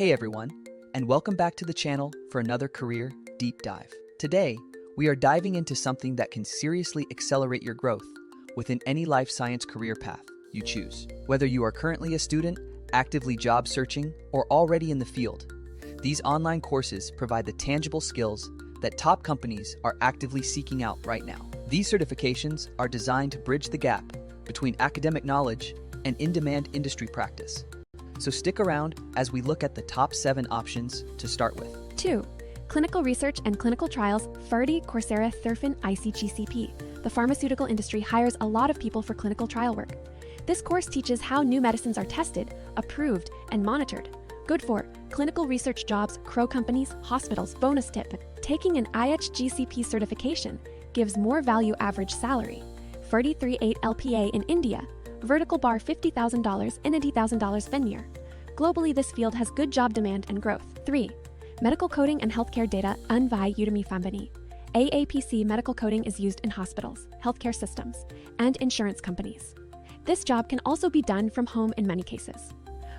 Hey everyone, and welcome back to the channel for another career deep dive. Today, we are diving into something that can seriously accelerate your growth within any life science career path you choose. Whether you are currently a student, actively job searching, or already in the field, these online courses provide the tangible skills that top companies are actively seeking out right now. These certifications are designed to bridge the gap between academic knowledge and in-demand industry practice. So stick around as we look at the top 7 options to start with. 2. Clinical Research and Clinical Trials, FARDI, Coursera, Thurfin, ICGCP. The pharmaceutical industry hires a lot of people for clinical trial work. This course teaches how new medicines are tested, approved, and monitored. Good for clinical research jobs, crow companies, hospitals. Bonus tip: taking an IHGCP certification gives more value average salary. FARDI 3.8 LPA in India. Vertical bar $50,000 and $80,000 veneer. Globally, this field has good job demand and growth. 3. Medical coding and healthcare data, Unvai Udemy Fambani. AAPC medical coding is used in hospitals, healthcare systems, and insurance companies. This job can also be done from home in many cases.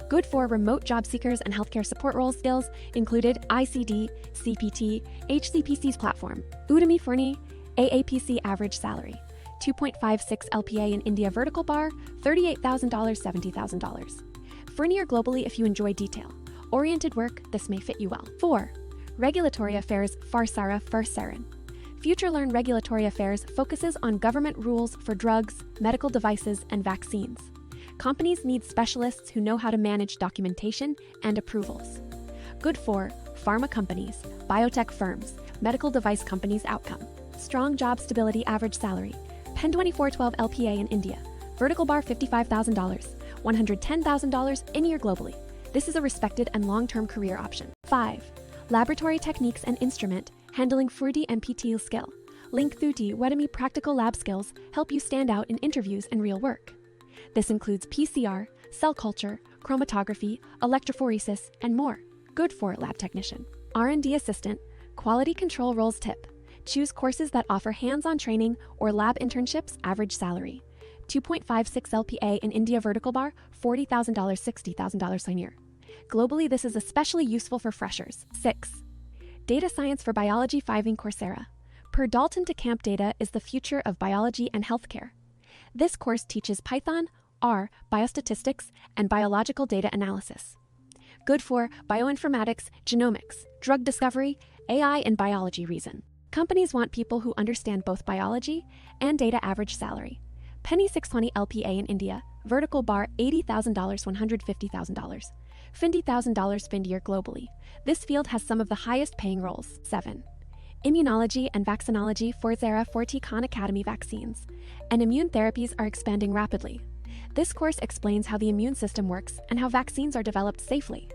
Good for remote job seekers and healthcare support roles. Skills included ICD, CPT, HCPC's platform, Udemy Fernie, AAPC average salary. 2.56 LPA in India vertical bar, $38,000, $70,000. Fernier globally if you enjoy detail-oriented work, this may fit you well. 4. Regulatory Affairs, Farsara, Farsaran. FutureLearn Regulatory Affairs focuses on government rules for drugs, medical devices, and vaccines. Companies need specialists who know how to manage documentation and approvals. Good for pharma companies, biotech firms, medical device companies. Outcome: strong job stability, average salary. Pen 2412 LPA in India. Vertical bar $55,000, $110,000 in year globally. This is a respected and long-term career option. 5. Laboratory Techniques and Instrument, handling FRUDI and PT skill. Link Thuti Wedemi practical lab skills help you stand out in interviews and real work. This includes PCR, cell culture, chromatography, electrophoresis, and more. Good for lab technician. R&D assistant, quality control roles. Tip: choose courses that offer hands-on training or lab internships. Average salary: 2.56 LPA in India vertical bar, $40,000, $60,000 a year. Globally, this is especially useful for freshers. 6. Data Science for Biology 5 in Coursera. Per Dalton de Camp, data is the future of biology and healthcare. This course teaches Python, R, biostatistics, and biological data analysis. Good for bioinformatics, genomics, drug discovery, AI, and biology reason. Companies want people who understand both biology and data. Average salary: Penny 620 LPA in India, vertical bar $80,000, $150,000. $50,000 Findier globally. This field has some of the highest paying roles. 7. Immunology and Vaccinology, Forsera Forti Khan Academy. Vaccines and immune therapies are expanding rapidly. This course explains how the immune system works and how vaccines are developed safely.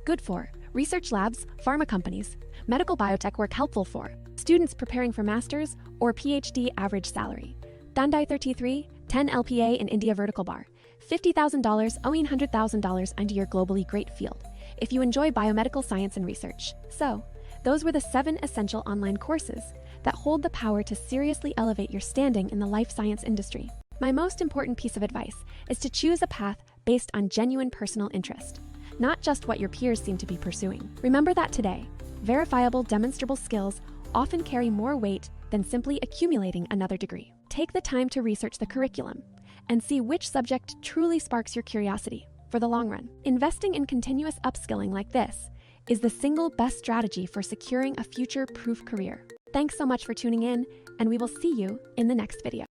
Good for research labs, pharma companies, medical biotech work. Helpful for students preparing for master's or PhD. Average salary: Dandai 33, 10 LPA in India vertical bar, $50,000, owing $100,000 and your globally. Great field if you enjoy biomedical science and research. So, those were the 7 essential online courses that hold the power to seriously elevate your standing in the life science industry. My most important piece of advice is to choose a path based on genuine personal interest, not just what your peers seem to be pursuing. Remember that today, verifiable, demonstrable skills often carry more weight than simply accumulating another degree. Take the time to research the curriculum and see which subject truly sparks your curiosity for the long run. Investing in continuous upskilling like this is the single best strategy for securing a future-proof career. Thanks so much for tuning in, and we will see you in the next video.